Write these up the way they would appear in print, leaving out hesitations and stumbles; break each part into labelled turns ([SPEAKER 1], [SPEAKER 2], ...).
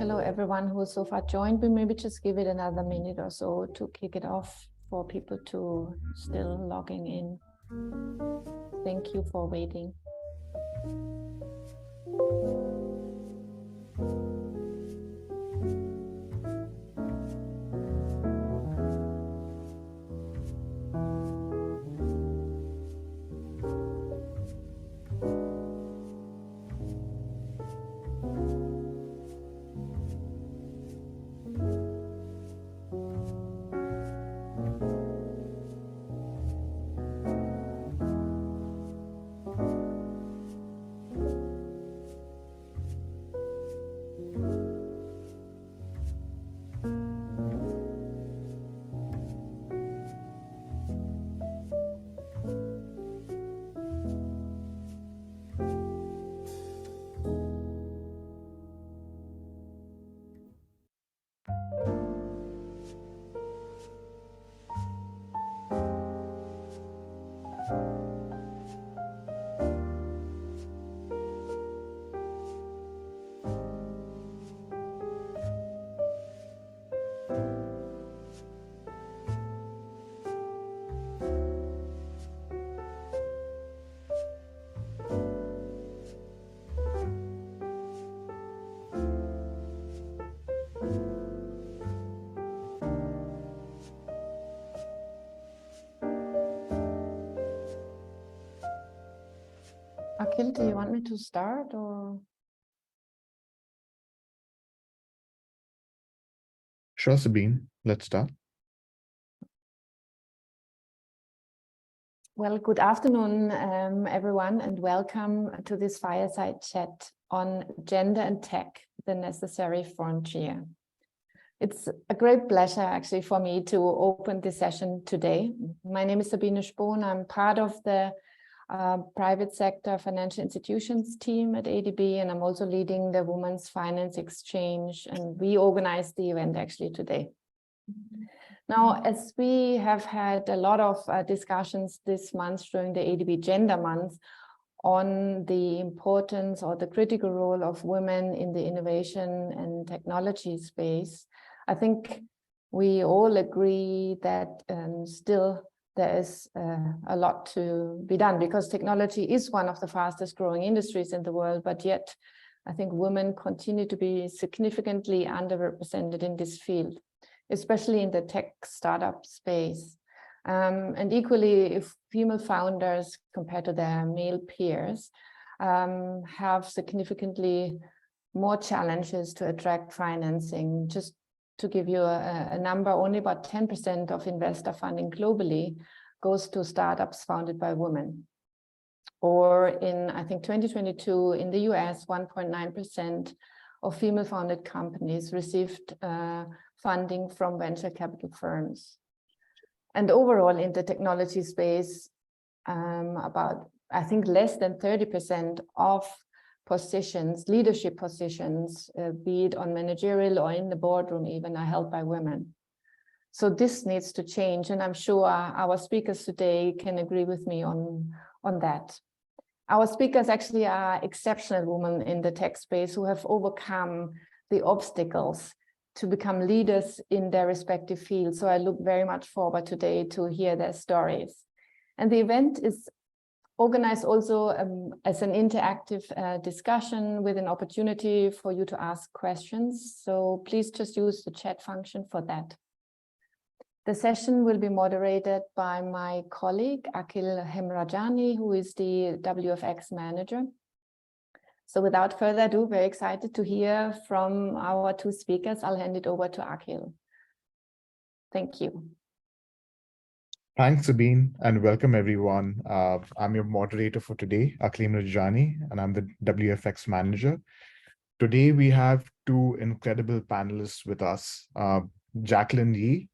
[SPEAKER 1] Hello, everyone who so far joined. We maybe just give it another minute or so to kick it off for people to still logging in. Thank you for waiting. Akhil, do you want me to start or?
[SPEAKER 2] Sure, Sabine, let's start.
[SPEAKER 1] Well, good afternoon, everyone, and welcome to this fireside chat on gender and tech, the necessary frontier. It's a great pleasure actually for me to open this session today. My name is Sabine Spohn. I'm part of the private sector financial institutions team at ADB, and I'm also leading the Women's Finance Exchange, and we organized the event actually today. Now, as we have had a lot of discussions this month during the ADB Gender Month on the importance or the critical role of women in the innovation and technology space, I think we all agree that still there is a lot to be done, because technology is one of the fastest growing industries in the world, but yet I think women continue to be significantly underrepresented in this field, especially in the tech startup space. And equally, if female founders compared to their male peers have significantly more challenges to attract financing. Just to give you a number, only about 10% of investor funding globally goes to startups founded by women. Or in, I think, 2022, in the US, 1.9% of female-founded companies received funding from venture capital firms. And overall, in the technology space, about, I think, less than 30% of positions, leadership positions, be it on managerial or in the boardroom even, are held by women. So this needs to change, and I'm sure our speakers today can agree with me on that. Our speakers actually are exceptional women in the tech space who have overcome the obstacles to become leaders in their respective fields. So I look very much forward today to hear their stories. And the event is organized also as an interactive discussion with an opportunity for you to ask questions. So please just use the chat function for that. The session will be moderated by my colleague, Akhil Hemrajani, who is the WFX manager. So without further ado, very excited to hear from our two speakers. I'll hand it over to Akhil. Thank you.
[SPEAKER 2] Thanks, Sabine, and welcome everyone. I'm your moderator for today, Akhil Hemrajani, and I'm the WFX manager. Today, we have two incredible panelists with us. Jacqueline Yee,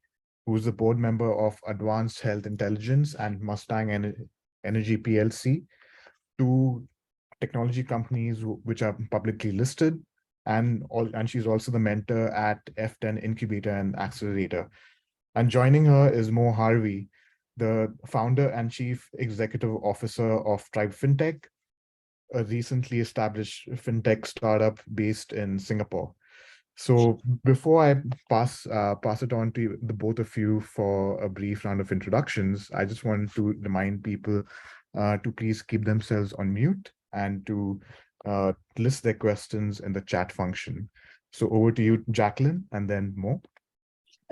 [SPEAKER 2] who's the board member of Advanced Health Intelligence and Mustang Energy PLC, two technology companies which are publicly listed, and she's also the mentor at F10 Incubator and Accelerator. And joining her is Mo Harvey, the founder and chief executive officer of Tribe Fintech, a recently established fintech startup based in Singapore. So before I pass it on to the both of you for a brief round of introductions, I just wanted to remind people to please keep themselves on mute and to list their questions in the chat function. So over to you, Jacqueline, and then Mo.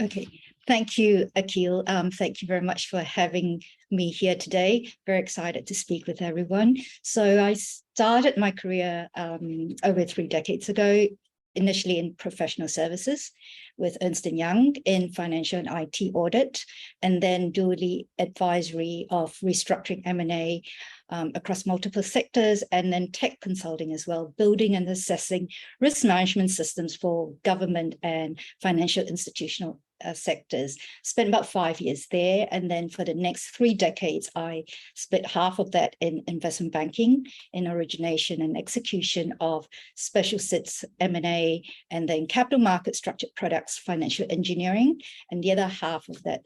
[SPEAKER 3] Okay, thank you, Akhil. Thank you very much for having me here today. Very excited to speak with everyone. So I started my career over 3 decades ago, initially in professional services with Ernst & Young in financial and IT audit, and then dually advisory of restructuring M&A across multiple sectors, and then tech consulting as well, building and assessing risk management systems for government and financial institutional sectors. Spent about 5 years there, and then for the next 3 decades, I split half of that in investment banking, in origination and execution of special sits M&A, and then capital market structured products, financial engineering, and the other half of that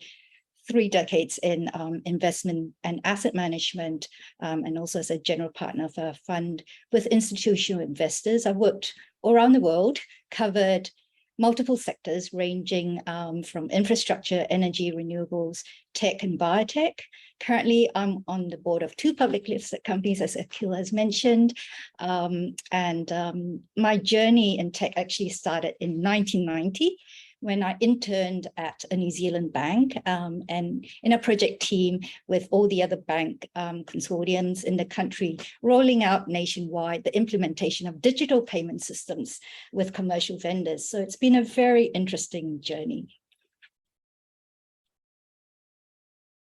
[SPEAKER 3] 3 decades in investment and asset management, and also as a general partner of a fund with institutional investors. I've worked all around the world, covered multiple sectors ranging from infrastructure, energy, renewables, tech, and biotech. Currently, I'm on the board of 2 publicly listed companies, as Akhil has mentioned. My journey in tech actually started in 1990, when I interned at a New Zealand bank and in a project team with all the other bank consortiums in the country, rolling out nationwide the implementation of digital payment systems with commercial vendors. So it's been a very interesting journey.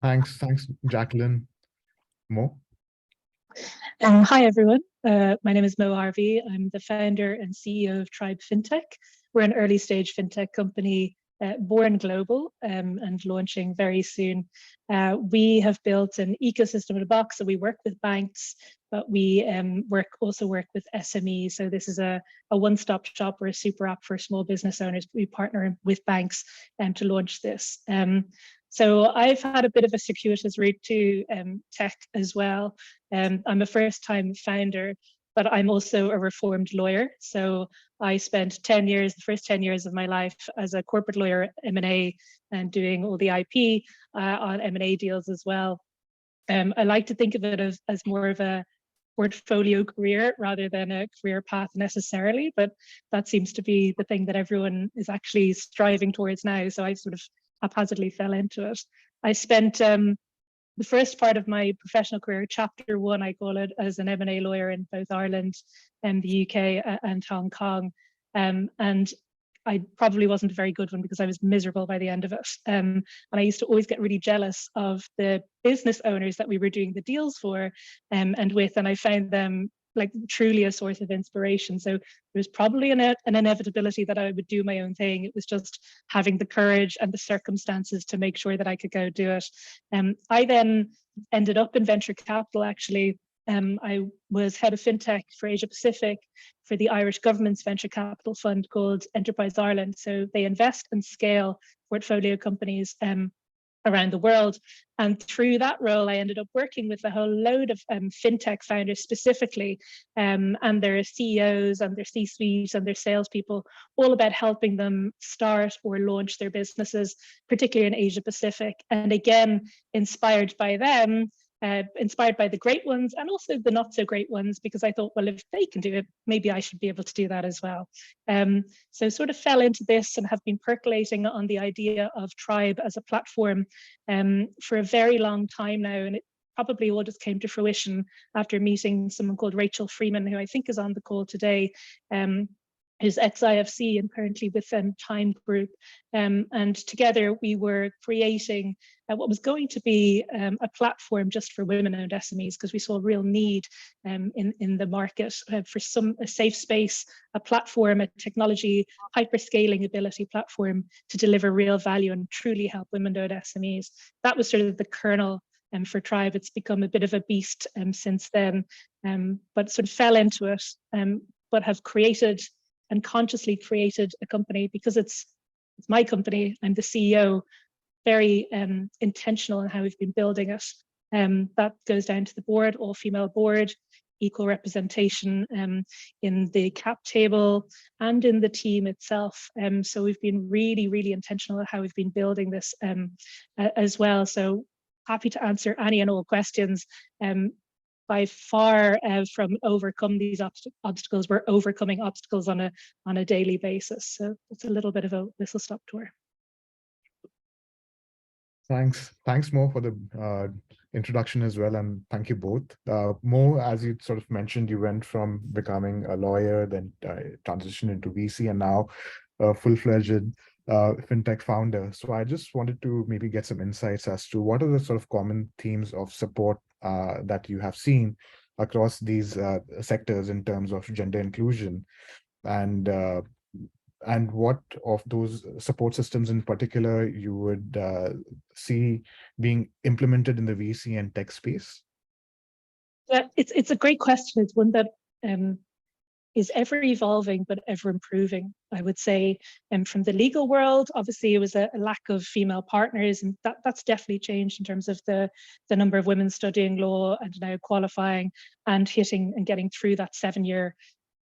[SPEAKER 2] Thanks, Jacqueline. Mo?
[SPEAKER 4] Hi, everyone. My name is Mo Harvey. I'm the founder and CEO of Tribe Fintech. We're an early stage fintech company born global and launching very soon. We have built an ecosystem in a box, so we work with banks, but we also work with SMEs. So this is a one-stop shop or a super app for small business owners. We partner with banks to launch this. So I've had a bit of a circuitous route to tech as well. I'm a first-time founder, but I'm also a reformed lawyer. So I spent 10 years, the first 10 years of my life as a corporate lawyer, M&A, and doing all the IP on M&A deals as well. I like to think of it as more of a portfolio career rather than a career path necessarily, but that seems to be the thing that everyone is actually striving towards now. So I sort of haphazardly fell into it. I spent the first part of my professional career, chapter 1, I call it, as an M&A lawyer in both Ireland and the UK and Hong Kong. And I probably wasn't a very good one because I was miserable by the end of it. And I used to always get really jealous of the business owners that we were doing the deals for and with, and I found them like truly a source of inspiration. So there was probably an inevitability that I would do my own thing. It was just having the courage and the circumstances to make sure that I could go do it. I then ended up in venture capital, actually. I was head of fintech for Asia Pacific for the Irish government's venture capital fund called Enterprise Ireland. So they invest and scale portfolio companies around the world. And through that role, I ended up working with a whole load of fintech founders specifically, and their CEOs and their C-suite and their salespeople, all about helping them start or launch their businesses, particularly in Asia Pacific. And again, inspired by them, inspired by the great ones and also the not so great ones, because I thought, well, if they can do it, maybe I should be able to do that as well. So sort of fell into this and have been percolating on the idea of Tribe as a platform for a very long time now. And it probably all just came to fruition after meeting someone called Rachel Freeman, who I think is on the call today, who's ex-IFC and currently with Time Group. And together we were creating what was going to be a platform just for women-owned SMEs, because we saw a real need in the market for a safe space, a platform, a technology, hyperscaling ability platform to deliver real value and truly help women-owned SMEs. That was sort of the kernel for Tribe. It's become a bit of a beast since then, but sort of fell into it, but have created and consciously created a company because it's my company. I'm the CEO, very intentional in how we've been building it. That goes down to the board, all female board, equal representation in the cap table and in the team itself. So we've been really, really intentional at how we've been building this as well. So happy to answer any and all questions. By far from overcome these obstacles, we're overcoming obstacles on a daily basis. So it's a little bit of a whistle-stop tour.
[SPEAKER 2] Thanks Mo for the introduction as well, and thank you both. Mo, as you sort of mentioned, you went from becoming a lawyer, then transitioned into VC, and now a full-fledged fintech founder. So I just wanted to maybe get some insights as to what are the sort of common themes of support that you have seen across these sectors in terms of gender inclusion, and what of those support systems in particular you would see being implemented in the VC and tech space?
[SPEAKER 4] Yeah, it's a great question. It's one that is ever evolving but ever improving, I would say. And from the legal world, obviously it was a lack of female partners, and that's definitely changed in terms of the number of women studying law and now qualifying and hitting and getting through that 7-year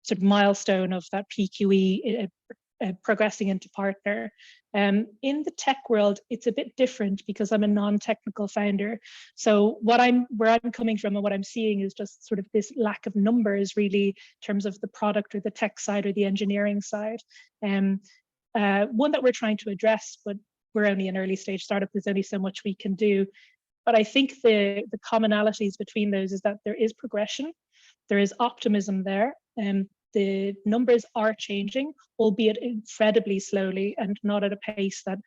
[SPEAKER 4] sort of milestone of that PQE progressing into partner. In the tech world, it's a bit different because I'm a non-technical founder. So where I'm coming from and what I'm seeing is just sort of this lack of numbers really in terms of the product or the tech side or the engineering side. One that we're trying to address, but we're only an early stage startup, there's only so much we can do. But I think the commonalities between those is that there is progression, there is optimism there, and the numbers are changing, albeit incredibly slowly and not at a pace that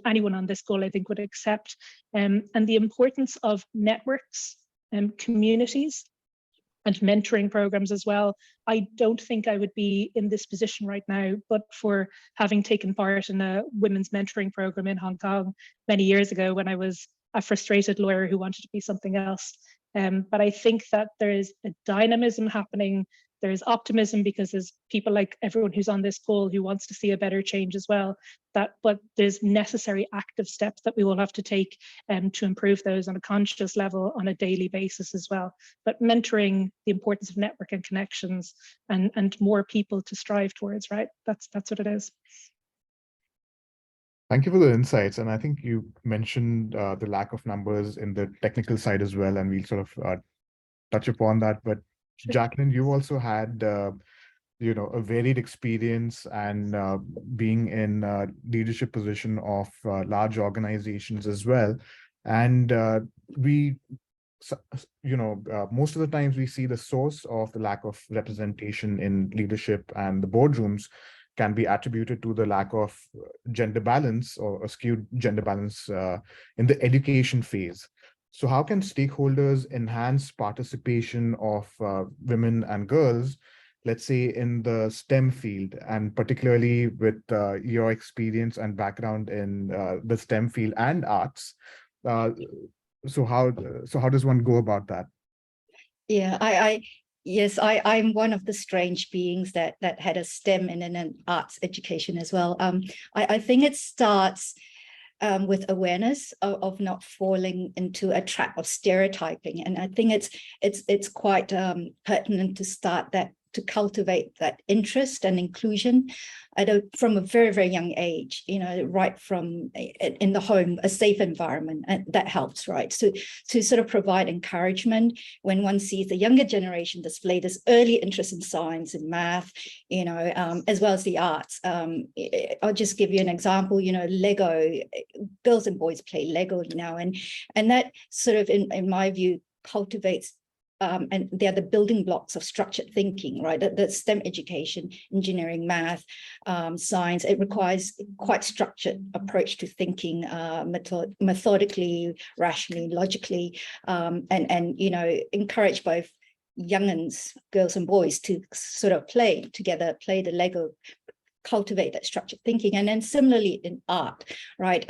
[SPEAKER 4] anyone on this call, I think, would accept. And the importance of networks and communities and mentoring programs as well. I don't think I would be in this position right now, but for having taken part in a women's mentoring program in Hong Kong many years ago when I was a frustrated lawyer who wanted to be something else. But I think that there is a dynamism happening. There is optimism because there's people like everyone who's on this call who wants to see a better change as well. But there's necessary active steps that we will have to take to improve those on a conscious level on a daily basis as well. But mentoring, the importance of network and connections, and more people to strive towards, right? That's what it is.
[SPEAKER 2] Thank you for the insights. And I think you mentioned the lack of numbers in the technical side as well, and we'll sort of touch upon that. But Jacqueline, you also had, a varied experience and being in a leadership position of large organizations as well. And most of the times we see the source of the lack of representation in leadership and the boardrooms can be attributed to the lack of gender balance or a skewed gender balance in the education phase. So how can stakeholders enhance participation of women and girls, let's say in the STEM field, and particularly with your experience and background in the STEM field and arts? So how does one go about that?
[SPEAKER 3] Yeah, I'm one of the strange beings that had a STEM and an arts education as well. I think it starts with awareness of not falling into a trap of stereotyping, and I think it's quite pertinent to start that, to cultivate that interest and inclusion from a very, very young age, right from in the home, a safe environment, and that helps, right? So to sort of provide encouragement when one sees the younger generation display this early interest in science and math, as well as the arts. I'll just give you an example, Lego, girls and boys play Lego now, and that sort of, in my view, cultivates and they are the building blocks of structured thinking, right? The STEM education, engineering, math, science, it requires quite structured approach to thinking, methodically, rationally, logically, and you know, encourage both young'uns, girls and boys, to sort of play together, play the Lego, cultivate that structured thinking. And then similarly in art, right?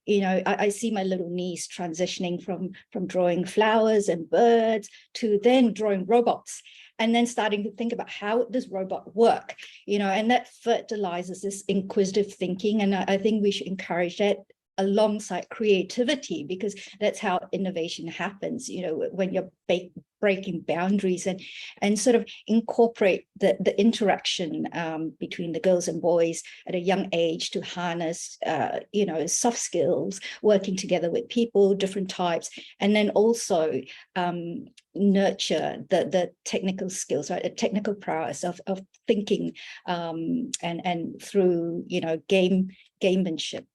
[SPEAKER 3] You know, I see my little niece transitioning from drawing flowers and birds to then drawing robots, and then starting to think about how does robot work, you know, and that fertilizes this inquisitive thinking. And I think we should encourage that alongside creativity, because that's how innovation happens, you know, when you're breaking boundaries and sort of incorporate the interaction between the girls and boys at a young age to harness, you know, soft skills, working together with people, different types, and then also nurture the technical skills, right? The technical prowess of thinking, and through, you know, gamemanship.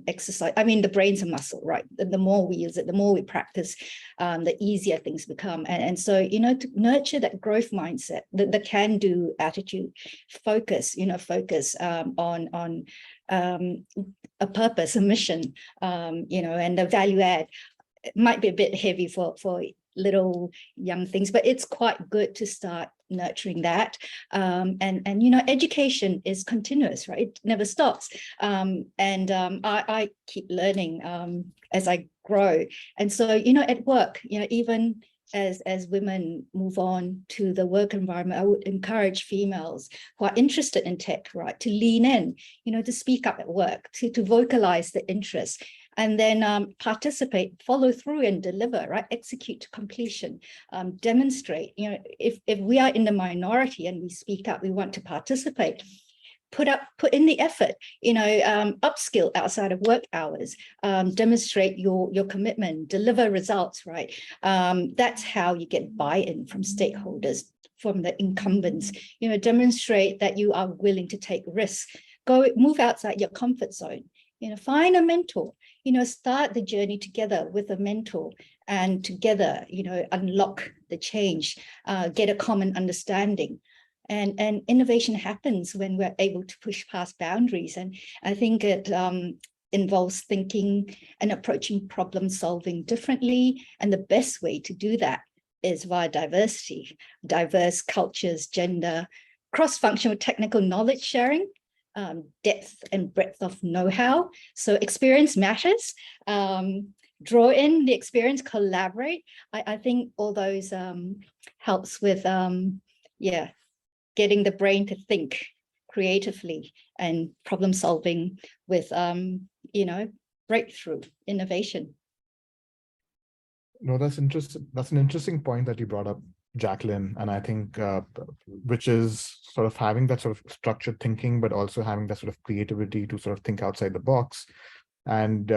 [SPEAKER 3] Exercise. I mean, the brain's a muscle, right? The more we use it, the more we practice, the easier things become. And so, you know, to nurture that growth mindset, the can-do attitude, focus, you know, focus on a purpose, a mission, you know, and the value add. It might be a bit heavy for little young things, but it's quite good to start nurturing that. And you know, education is continuous, right? It never stops. I keep learning as I grow. And so, you know, at work, you know, even as women move on to the work environment, I would encourage females who are interested in tech, right, to lean in, you know, to speak up at work, to vocalize the interest, and then participate, follow through and deliver, right? Execute to completion, demonstrate. You know, if we are in the minority and we speak up, we want to participate, put in the effort, you know, upskill outside of work hours, demonstrate your commitment, deliver results, right? That's how you get buy-in from stakeholders, from the incumbents, you know, demonstrate that you are willing to take risks, move outside your comfort zone, you know, find a mentor, you know, start the journey together with a mentor, and together, you know, unlock the change, get a common understanding. And innovation happens when we're able to push past boundaries. And I think it involves thinking and approaching problem solving differently. And the best way to do that is via diversity, diverse cultures, gender, cross-functional technical knowledge sharing, depth and breadth of know-how. So experience matters. Draw in the experience, collaborate. I think all those helps with, getting the brain to think creatively and problem solving with, you know, breakthrough innovation.
[SPEAKER 2] No, that's interesting. That's an interesting point that you brought up, Jacqueline. And I think, which is sort of having that sort of structured thinking, but also having that sort of creativity to sort of think outside the box. And,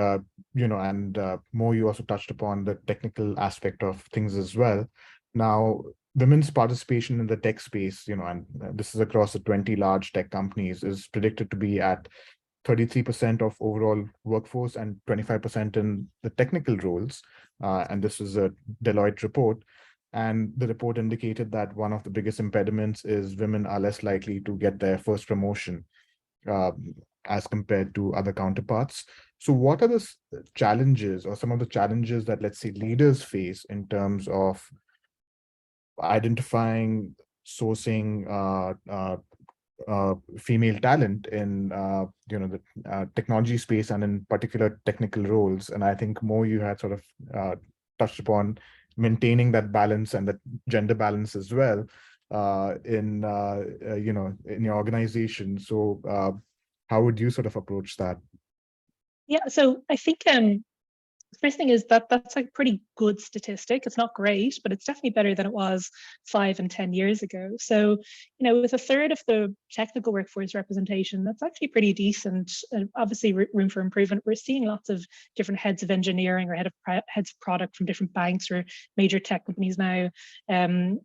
[SPEAKER 2] you know, and Mo, you also touched upon the technical aspect of things as well. Now, women's participation in the tech space, you know, and this is across the 20 large tech companies, is predicted to be at 33% of overall workforce and 25% in the technical roles. And this is a Deloitte report. And the report indicated that one of the biggest impediments is women are less likely to get their first promotion as compared to other counterparts. So what are the challenges, or some of the challenges that, let's say, leaders face in terms of identifying, sourcing female talent in you know, the technology space, and in particular technical roles? And I think Mo, you had sort of touched upon maintaining that balance and that gender balance as well in you know, in your organization. So how would you sort of approach that?
[SPEAKER 4] Yeah, so I think first thing is that's a pretty good statistic. It's not great, but it's definitely better than it was 5 and 10 years ago. So, you know, with a third of the technical workforce representation, that's actually pretty decent. And obviously room for improvement. We're seeing lots of different heads of engineering or heads of product from different banks or major tech companies now. Women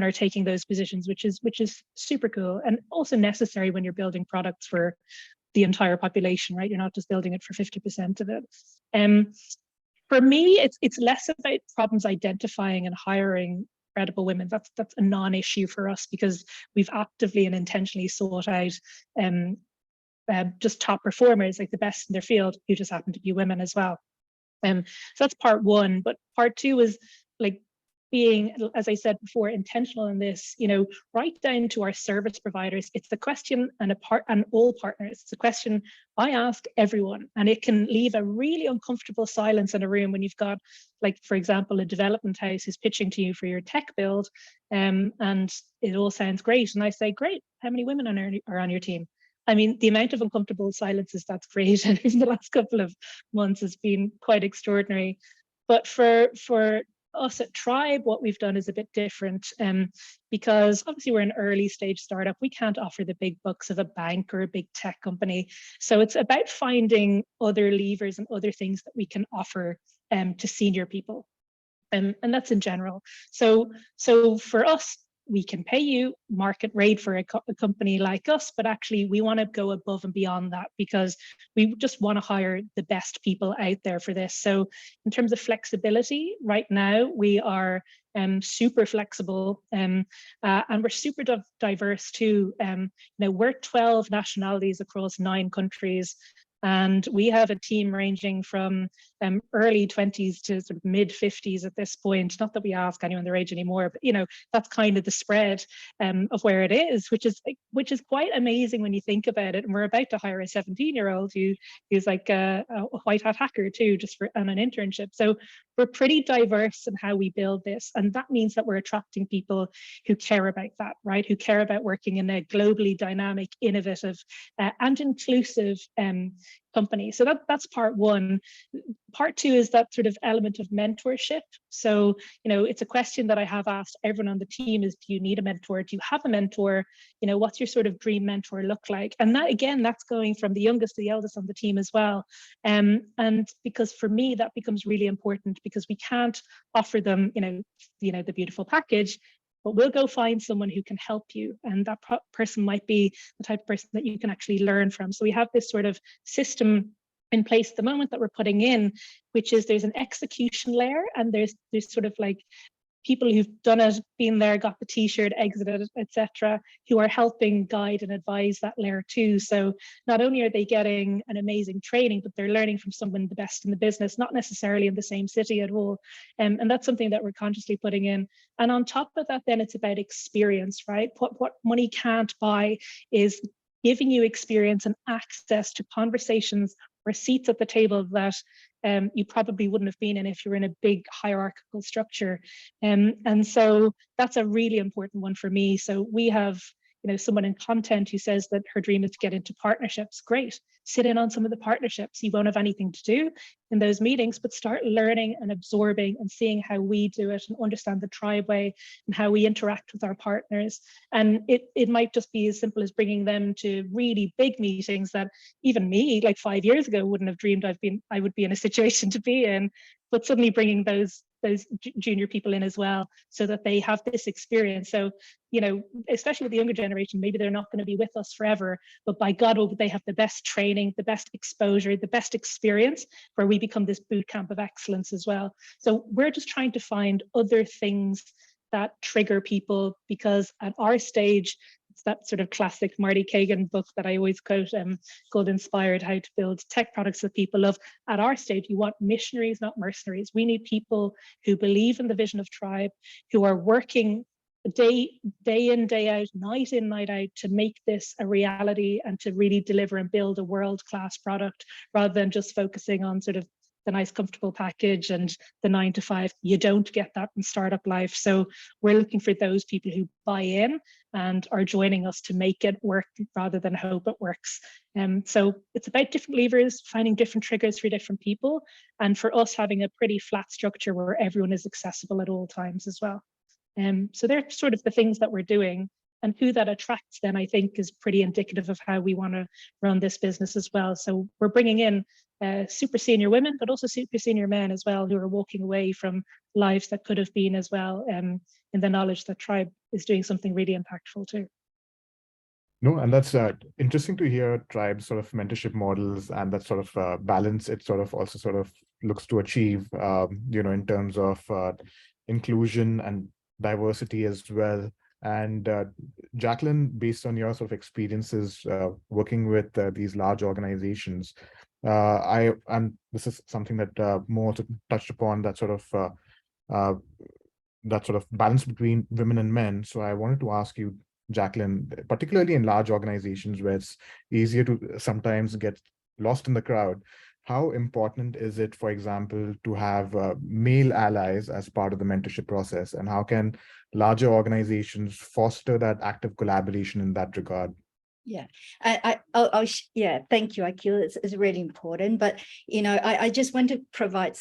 [SPEAKER 4] are taking those positions, which is super cool, and also necessary when you're building products for the entire population, right? You're not just building it for 50% of it. For me, it's less about problems identifying and hiring credible women. That's a non-issue for us, because we've actively and intentionally sought out just top performers, like the best in their field, who just happen to be women as well. So that's part one. But part two is like being, as I said before, intentional in this, right down to our service providers. It's the question, and all partners, it's a question I ask everyone, and it can leave a really uncomfortable silence in a room when you've got, like, for example, a development house who's pitching to you for your tech build, and it all sounds great. And I say, great, how many women are on your team? I mean, the amount of uncomfortable silences that's created in the last couple of months has been quite extraordinary. But for us at Tribe, what we've done is a bit different, because obviously we're an early stage startup. We can't offer the big bucks of a bank or a big tech company. So it's about finding other levers and other things that we can offer to senior people. And that's in general. So for us, we can pay you market rate for a company like us, but actually we want to go above and beyond that, because we just want to hire the best people out there for this. So in terms of flexibility, right now we are super flexible, and we're super diverse too. We're 12 nationalities across 9 countries. And we have a team ranging from early 20s to sort of mid 50s at this point. Not that we ask anyone their age anymore, but that's kind of the spread of where it is, which is quite amazing when you think about it. And we're about to hire a 17-year-old who's like a white hat hacker too, just on an internship. So we're pretty diverse in how we build this, and that means that we're attracting people who care about that, right? Who care about working in a globally dynamic, innovative, and inclusive company. So that's part one. Part two is that sort of element of mentorship. So, it's a question that I have asked everyone on the team is, do you need a mentor? Do you have a mentor? What's your sort of dream mentor look like? And that, again, that's going from the youngest to the eldest on the team as well. And because for me, that becomes really important, because we can't offer them, the beautiful package, but we'll go find someone who can help you. And that person might be the type of person that you can actually learn from. So we have this sort of system in place at the moment that we're putting in, which is there's an execution layer, and there's sort of like people who've done it, been there, got the t-shirt, exited, etc., who are helping guide and advise that layer too. So not only are they getting an amazing training, but they're learning from someone the best in the business, not necessarily in the same city at all. And that's something that we're consciously putting in. And on top of that, then it's about experience, right? What money can't buy is giving you experience and access to conversations or seats at the table that you probably wouldn't have been in if you're in a big hierarchical structure. And so that's a really important one for me. So we have someone in content who says that her dream is to get into partnerships. Great, sit in on some of the partnerships. You won't have anything to do in those meetings, but start learning and absorbing and seeing how we do it and understand the Tribe way and how we interact with our partners. And it might just be as simple as bringing them to really big meetings that even me, like 5 years ago, wouldn't have dreamed I would be in a situation to be in, but suddenly bringing those junior people in as well, so that they have this experience. So, especially with the younger generation, maybe they're not going to be with us forever, but by God, will they have the best training, the best exposure, the best experience, where we become this boot camp of excellence as well. So we're just trying to find other things that trigger people, because at our stage, it's that sort of classic Marty Kagan book that I always quote, called Inspired, How to Build Tech Products That People Love. At our stage, you want missionaries, not mercenaries. We need people who believe in the vision of Tribe, who are working day in, day out, night in, night out, to make this a reality and to really deliver and build a world-class product, rather than just focusing on sort of the nice comfortable package and the 9 to 5. You don't get that in startup life. So we're looking for those people who buy in and are joining us to make it work rather than hope it works. So it's about different levers, finding different triggers for different people, and for us having a pretty flat structure where everyone is accessible at all times as well. So they're sort of the things that we're doing, and who that attracts then, I think, is pretty indicative of how we want to run this business as well. So we're bringing in super senior women, but also super senior men as well, who are walking away from lives that could have been as well, in the knowledge that Tribe is doing something really impactful too.
[SPEAKER 2] No, and that's interesting to hear Tribe's sort of mentorship models and that sort of balance it sort of also sort of looks to achieve, in terms of inclusion and diversity as well. And Jacqueline, based on your sort of experiences working with these large organizations, and this is something that Mo also touched upon, uh, that sort of balance between women and men. So I wanted to ask you, Jacqueline, particularly in large organizations where it's easier to sometimes get lost in the crowd, how important is it, for example, to have male allies as part of the mentorship process? And how can larger organizations foster that active collaboration in that regard?
[SPEAKER 3] Yeah, yeah, thank you, Akil. It's really important. But, I just want to provide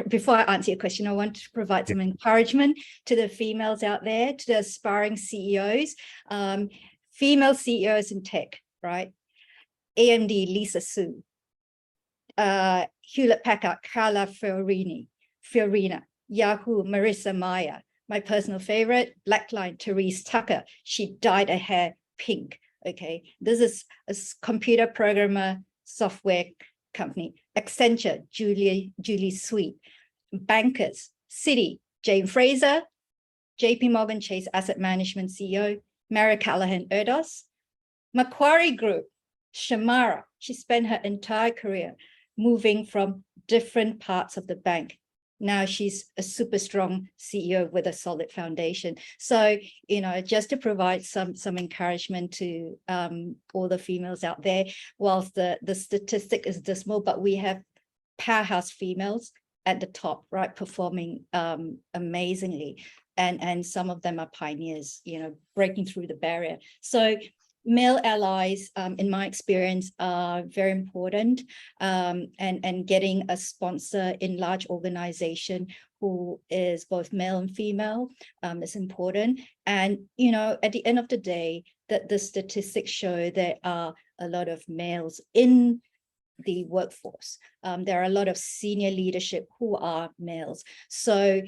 [SPEAKER 3] before I answer your question, I want to provide some encouragement to the females out there, to the aspiring CEOs, female CEOs in tech, right? AMD, Lisa Su, Hewlett Packard, Carla Fiorina, Yahoo, Marissa Mayer, my personal favorite, Blackline, Therese Tucker. She dyed her hair pink. Okay, this is a computer programmer software company. Accenture, Julie Sweet. Bankers, Citi, Jane Fraser. JP Morgan Chase Asset Management CEO, Mary Callahan Erdos. Macquarie Group, Shamara. She spent her entire career moving from different parts of the bank. Now she's a super strong CEO with a solid foundation. So, just to provide some encouragement to all the females out there, whilst the statistic is dismal, but we have powerhouse females at the top, right, performing amazingly. And some of them are pioneers, breaking through the barrier. So male allies, in my experience, are very important, and getting a sponsor in large organization who is both male and female is important. And, at the end of the day, that the statistics show there are a lot of males in the workforce. There are a lot of senior leadership who are males. So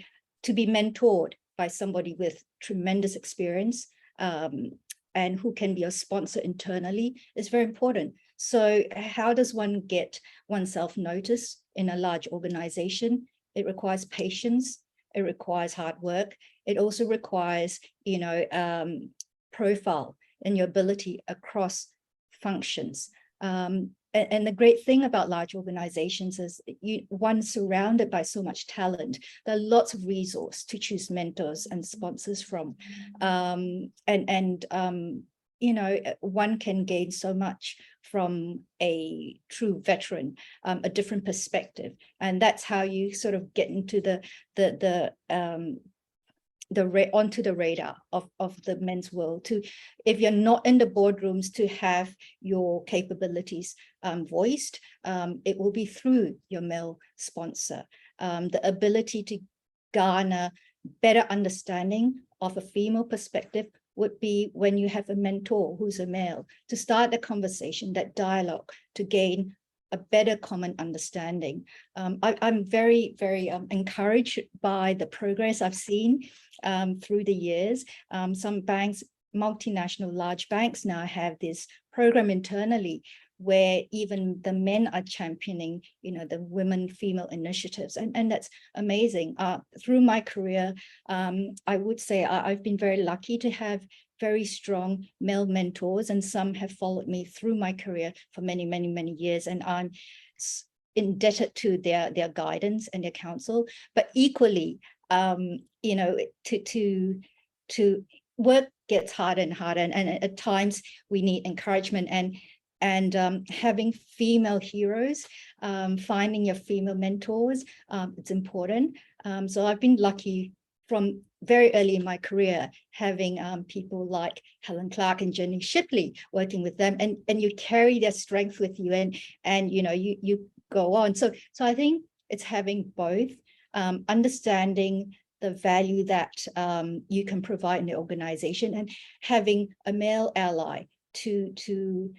[SPEAKER 3] to be mentored by somebody with tremendous experience, and who can be a sponsor internally is very important. So how does one get oneself noticed in a large organization? It requires patience. It requires hard work. It also requires, profile and your ability across functions. And the great thing about large organizations is one's surrounded by so much talent. There are lots of resource to choose mentors and sponsors from. One can gain so much from a true veteran, a different perspective. And that's how you sort of get into onto the radar of the men's world, if you're not in the boardrooms, to have your capabilities voiced. It will be through your male sponsor. The ability to garner better understanding of a female perspective would be when you have a mentor who's a male, to start the conversation, that dialogue, to gain a better common understanding. I'm very, very encouraged by the progress I've seen through the years. Some banks, multinational large banks, now have this program internally where even the men are championing, the women-female initiatives, and that's amazing. Through my career, I would say I've been very lucky to have very strong male mentors, and some have followed me through my career for many, many, many years, and I'm indebted to their guidance and their counsel. But equally, to work gets harder and harder, and at times we need encouragement, and having female heroes, finding your female mentors, it's important. So I've been lucky from very early in my career, having people like Helen Clark and Jenny Shipley, working with them, and you carry their strength with you, and you go on. So I think it's having both, understanding the value that you can provide in the organization, and having a male ally to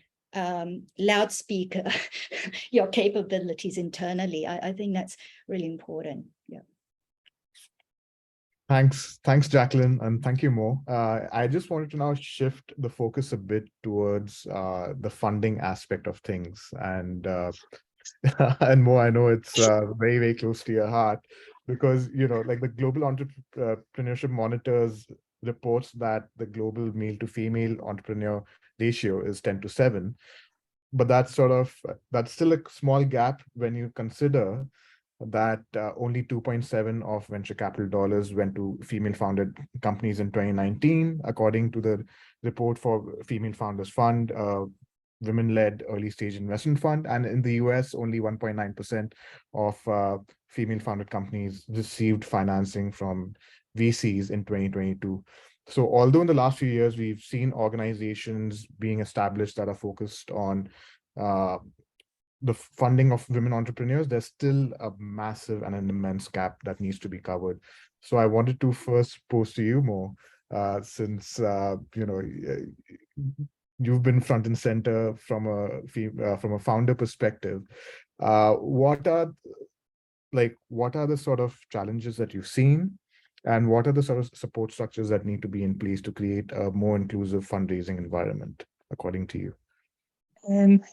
[SPEAKER 3] loudspeaker your capabilities internally. I think that's really important. Yeah.
[SPEAKER 2] Thanks, Jacqueline, and thank you, Mo. I just wanted to now shift the focus a bit towards the funding aspect of things. And and Mo, I know it's very, very close to your heart because, like the Global Entrepreneurship Monitors reports that the global male to female entrepreneur ratio is 10:7. But that's still a small gap when you consider that only 2.7 of venture capital dollars went to female founded companies in 2019, according to the report for Female Founders Fund, women-led early stage investment fund. And in the US, only 1.9% of female founded companies received financing from VCs in 2022. So although in the last few years, we've seen organizations being established that are focused on the funding of women entrepreneurs, there's still a massive and an immense gap that needs to be covered. So I wanted to first pose to you, Mo, since you've been front and center from a founder perspective. What are the sort of challenges that you've seen, and what are the sort of support structures that need to be in place to create a more inclusive fundraising environment, according to you?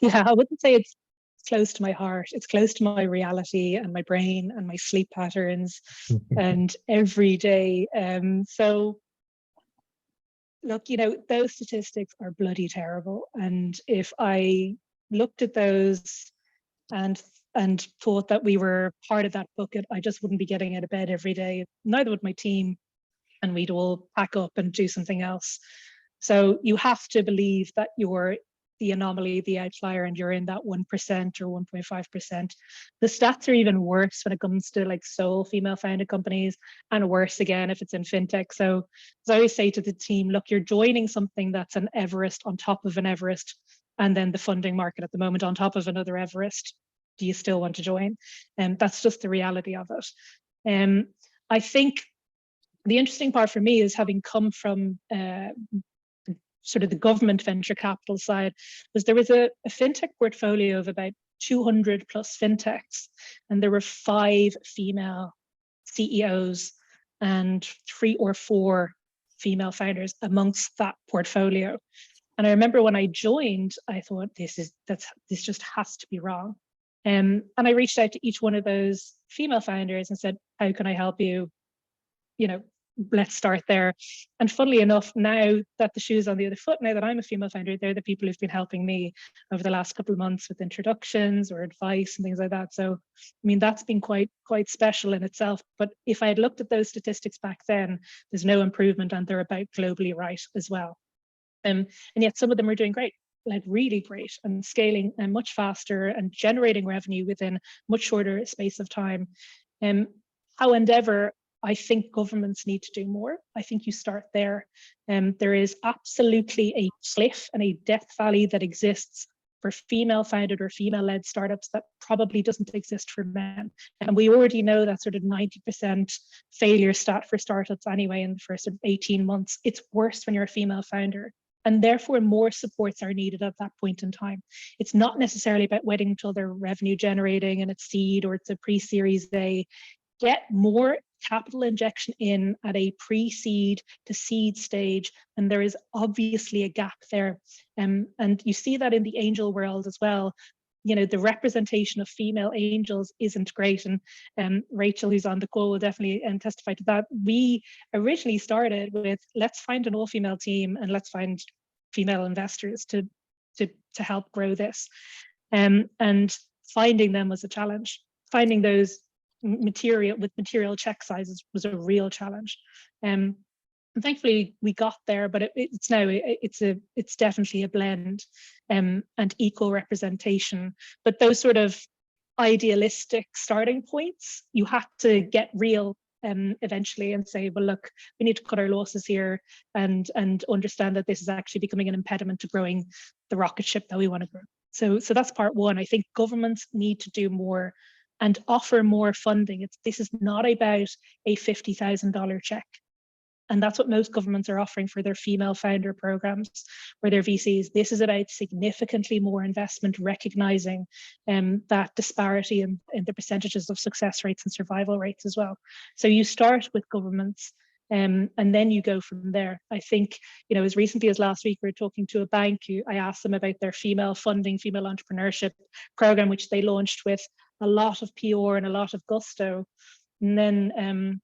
[SPEAKER 4] Yeah, I wouldn't say it's close to my heart. It's close to my reality and my brain and my sleep patterns and every day. So look, those statistics are bloody terrible. And if I looked at those and thought that we were part of that bucket, I just wouldn't be getting out of bed every day. Neither would my team, and we'd all pack up and do something else. So you have to believe that you're the anomaly, the outlier, and you're in that 1% or 1.5%. The stats are even worse when it comes to like sole female founded companies, and worse again if it's in fintech. So as I always say to the team, look, you're joining something that's an Everest on top of an Everest, and then the funding market at the moment on top of another Everest. Do you still want to join? And that's just the reality of it. I think the interesting part for me is, having come from sort of the government venture capital side, was there was a fintech portfolio of about 200 plus fintechs, and there were 5 female CEOs and 3 or 4 female founders amongst that portfolio. And I remember when I joined, I thought this just has to be wrong. And I reached out to each one of those female founders and said, how can I help you? Let's start there. And funnily enough, now that the shoe's on the other foot, now that I'm a female founder, they're the people who've been helping me over the last couple of months with introductions or advice and things like that. So, I mean, that's been quite special in itself. But if I had looked at those statistics back then, there's no improvement, and they're about globally right as well. And yet some of them are doing great, like really great, and scaling much faster and generating revenue within much shorter space of time. However, I think governments need to do more. I think you start there. There is absolutely a cliff and a death valley that exists for female founded or female led startups that probably doesn't exist for men. And we already know that sort of 90% failure stat for startups anyway in the first 18 months. It's worse when you're a female founder. And therefore, more supports are needed at that point in time. It's not necessarily about waiting until they're revenue generating and it's seed or it's a pre-series A. Get more capital injection in at a pre-seed to seed stage, and there is obviously a gap there. And you see that in the angel world as well. The representation of female angels isn't great. And Rachel, who's on the call, will definitely testify to that. We originally started with, let's find an all-female team and let's find female investors to help grow this. And finding them was a challenge. Finding those material check sizes was a real challenge. And thankfully we got there, but it's definitely a blend and equal representation. But those sort of idealistic starting points, you have to get real eventually and say, well, look, we need to cut our losses here and understand that this is actually becoming an impediment to growing the rocket ship that we want to grow. So that's part one. I think governments need to do more and offer more funding. This is not about a $50,000 check. And that's what most governments are offering for their female founder programs or their VCs. This is about significantly more investment, recognizing that disparity in the percentages of success rates and survival rates as well. So you start with governments And then you go from there. I think, you know, as recently as last week, we were talking to a bank I asked them about their female funding, female entrepreneurship program, which they launched with a lot of PR and a lot of gusto. And then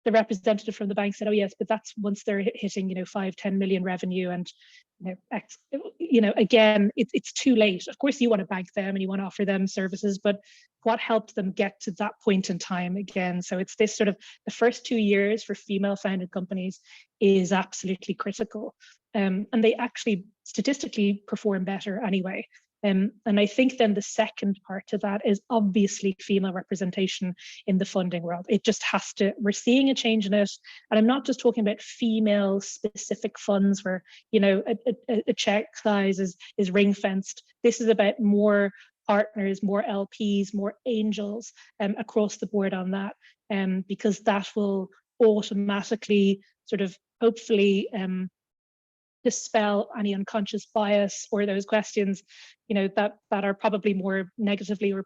[SPEAKER 4] the representative from the bank said, oh yes, but that's once they're hitting, you know, 5-10 million revenue, and again, it's too late. Of course you want to bank them and you want to offer them services, but what helped them get to that point in time again? So it's this sort of, the first 2 years for female founded companies is absolutely critical, and they actually statistically perform better anyway. And I think then the second part to that is obviously female representation in the funding world. It just has to, we're seeing a change in it. And I'm not just talking about female specific funds where, you know, a check size is ring fenced. This is about more partners, more LPs, more angels across the board on that, because that will automatically sort of hopefully dispel any unconscious bias or those questions, you know, that are probably more negatively or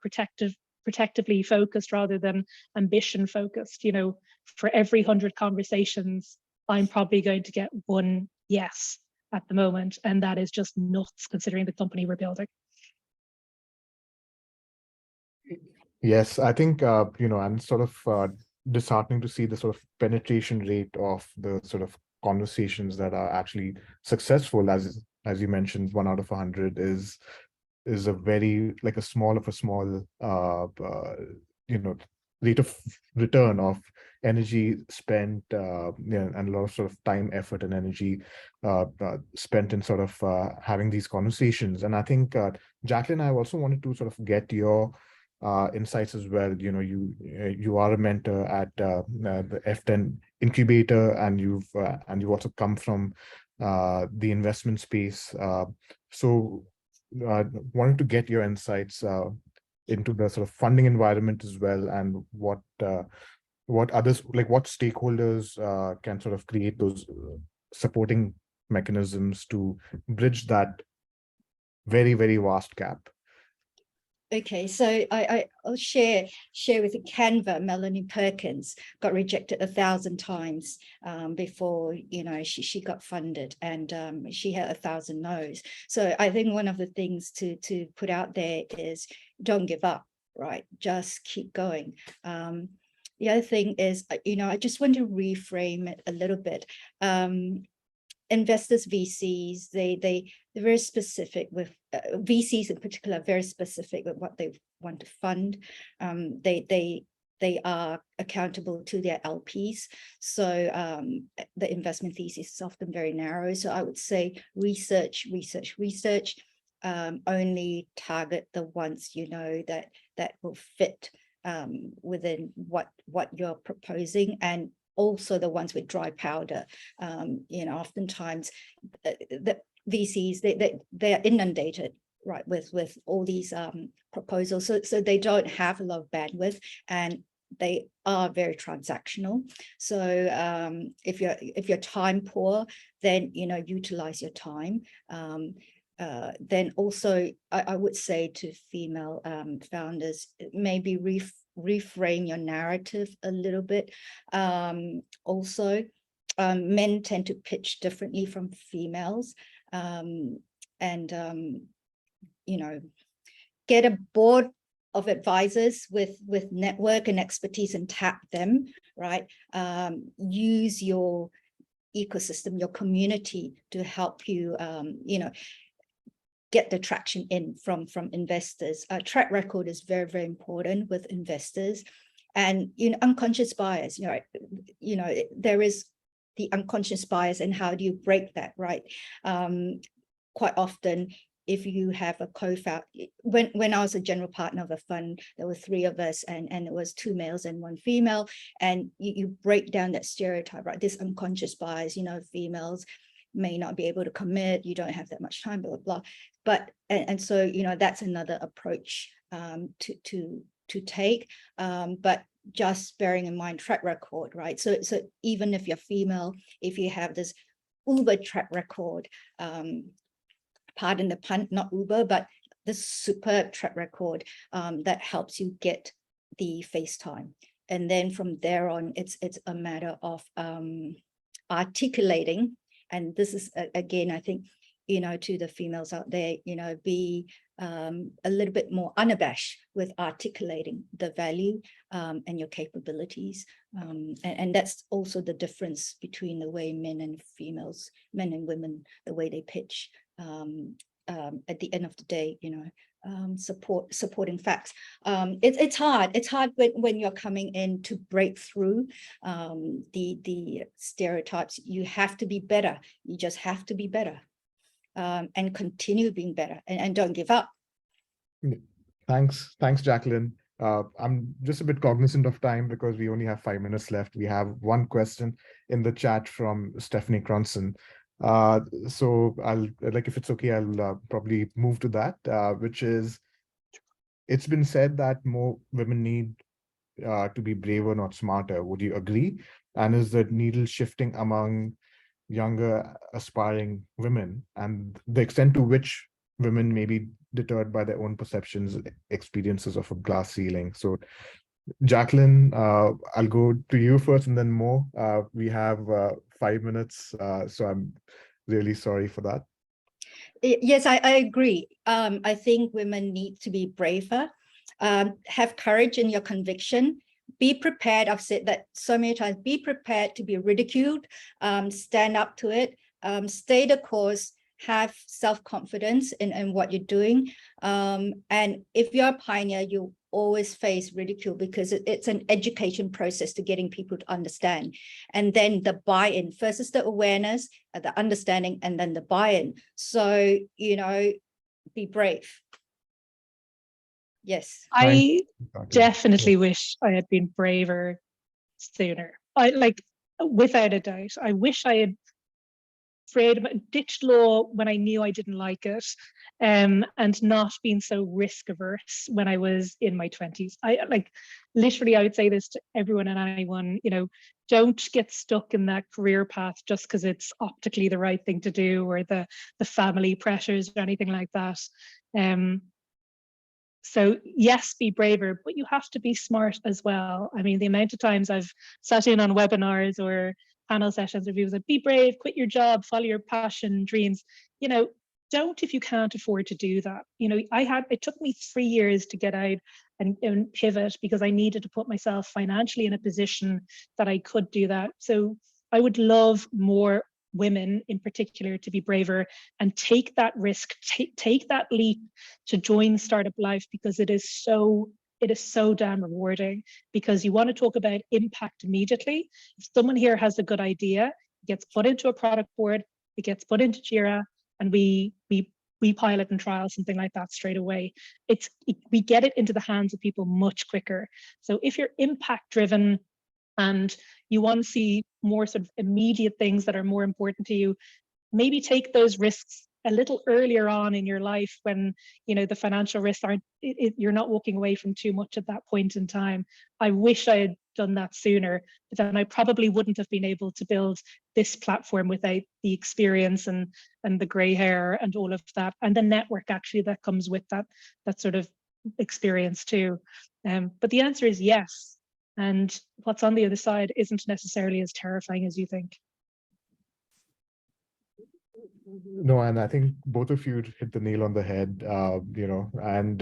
[SPEAKER 4] protectively focused rather than ambition focused. You know, for every 100 conversations, I'm probably going to get one yes at the moment, and that is just nuts considering the company we're building.
[SPEAKER 2] Yes, I think, you know, and sort of disheartening to see the sort of penetration rate of the sort of conversations that are actually successful. As you mentioned, 1 out of 100 is a very, like, a small you know, rate of return of energy spent, and a lot of sort of time, effort, and energy spent in sort of having these conversations. And I think, Jacqueline, I also wanted to sort of get your insights as well. You know, you are a mentor at the F10 incubator, and you've also come from the investment space. So wanted to get your insights into the sort of funding environment as well, and what others, like what stakeholders can sort of create those supporting mechanisms to bridge that very, very vast gap.
[SPEAKER 3] Okay, so I'll share with you Canva. Melanie Perkins got rejected 1,000 times before, you know, she got funded, and she had 1,000 no's. So I think one of the things to put out there is don't give up, right? Just keep going. The other thing is, you know, I just want to reframe it a little bit. Investors, VCs, they're very specific with VCs in particular, very specific with what they want to fund. They are accountable to their LPs. So the investment thesis is often very narrow. So I would say research, only target the ones, you know, that will fit within what you're proposing, and also the ones with dry powder. You know, oftentimes the VCs, they're inundated, right, with all these proposals, so they don't have a lot of bandwidth, and they are very transactional. So if you're time poor, then, you know, utilize your time. Then also I would say to female founders, maybe reframe your narrative a little bit. Also, men tend to pitch differently from females, and you know, get a board of advisors with network and expertise and tap them, right? Use your ecosystem, your community to help you, you know, get the traction in from investors. A track record is very, very important with investors. And, you know, unconscious bias, you know, there is the unconscious bias, and how do you break that, right? Quite often, if you have a co-founder, when I was a general partner of a fund, there were 3 of us, and it was 2 males and 1 female, and you break down that stereotype, right? This unconscious bias, you know, females may not be able to commit, you don't have that much time, blah, blah, blah. But, and so, you know, that's another approach to take, but just bearing in mind track record, right? So even if you're female, if you have this Uber track record, pardon the pun, not Uber, but this superb track record that helps you get the face time. And then from there on, it's a matter of articulating. And this is, again, I think, to the females out there, be a little bit more unabashed with articulating the value and your capabilities. And that's also the difference between the way men and women, the way they pitch. At the end of the day, supporting facts. It's hard when you're coming in to break through the stereotypes. You have to be better. You just have to be better, and continue being better, and don't give up.
[SPEAKER 2] Thanks, Jacqueline. I'm just a bit cognizant of time because we only have 5 minutes left. We have one question in the chat from Stephanie Cronson. So if it's okay, I'll probably move to that, which is, it's been said that more women need to be braver, not smarter. Would you agree? And is the needle shifting among younger aspiring women, and the extent to which women may be deterred by their own perceptions, experiences of a glass ceiling? So Jacqueline, I'll go to you first and then Mo. We have 5 minutes, so I'm really sorry for that.
[SPEAKER 3] Yes, I agree. I think women need to be braver, have courage in your conviction, be prepared. I've said that so many times, be prepared to be ridiculed, stand up to it, stay the course, have self-confidence in what you're doing. And if you're a pioneer, you always face ridicule because it's an education process to getting people to understand. And then the buy-in, first is the awareness, the understanding, and then the buy-in. So, be brave. Yes.
[SPEAKER 4] I definitely wish I had been braver sooner. Without a doubt, I wish I had ditched law when I knew I didn't like it, and not being so risk averse when I was in my 20s. I would say this to everyone and anyone, don't get stuck in that career path just because it's optically the right thing to do, or the family pressures or anything like that. So yes, be braver, but you have to be smart as well. I mean, the amount of times I've sat in on webinars or panel sessions where people say, be brave, quit your job, follow your passion, dreams. Don't if you can't afford to do that. It took me 3 years to get out and pivot because I needed to put myself financially in a position that I could do that. So I would love more women in particular to be braver and take that risk, take that leap to join startup life, because it is so damn rewarding. Because you want to talk about impact immediately. If someone here has a good idea, it gets put into a product board, it gets put into Jira, and we pilot and trial something like that straight away. We get it into the hands of people much quicker. So if you're impact driven and you want to see more sort of immediate things that are more important to you, maybe take those risks a little earlier on in your life when the financial risks you're not walking away from too much at that point in time. I wish I had done that sooner, but then I probably wouldn't have been able to build this platform without the experience and the gray hair and all of that, and the network actually that comes with that sort of experience too. But the answer is yes. And what's on the other side isn't necessarily as terrifying as you think.
[SPEAKER 2] No, and I think both of you hit the nail on the head, and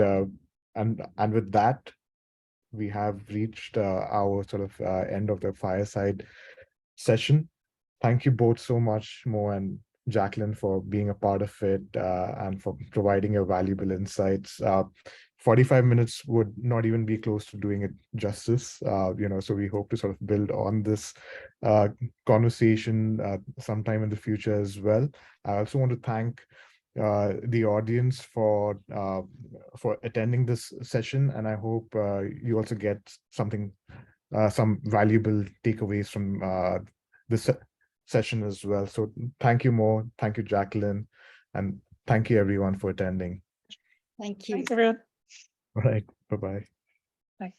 [SPEAKER 2] with that, we have reached our sort of end of the fireside session. Thank you both so much, Mo and Jacqueline, for being a part of it and for providing your valuable insights. 45 minutes would not even be close to doing it justice, so we hope to sort of build on this conversation sometime in the future as well. I also want to thank the audience for attending this session, and I hope you also get some valuable takeaways from this session as well. So thank you, Mo, thank you, Jacqueline, and thank you everyone for attending.
[SPEAKER 3] Thank you.
[SPEAKER 4] Thanks, everyone.
[SPEAKER 2] All right, bye-bye.
[SPEAKER 4] Bye.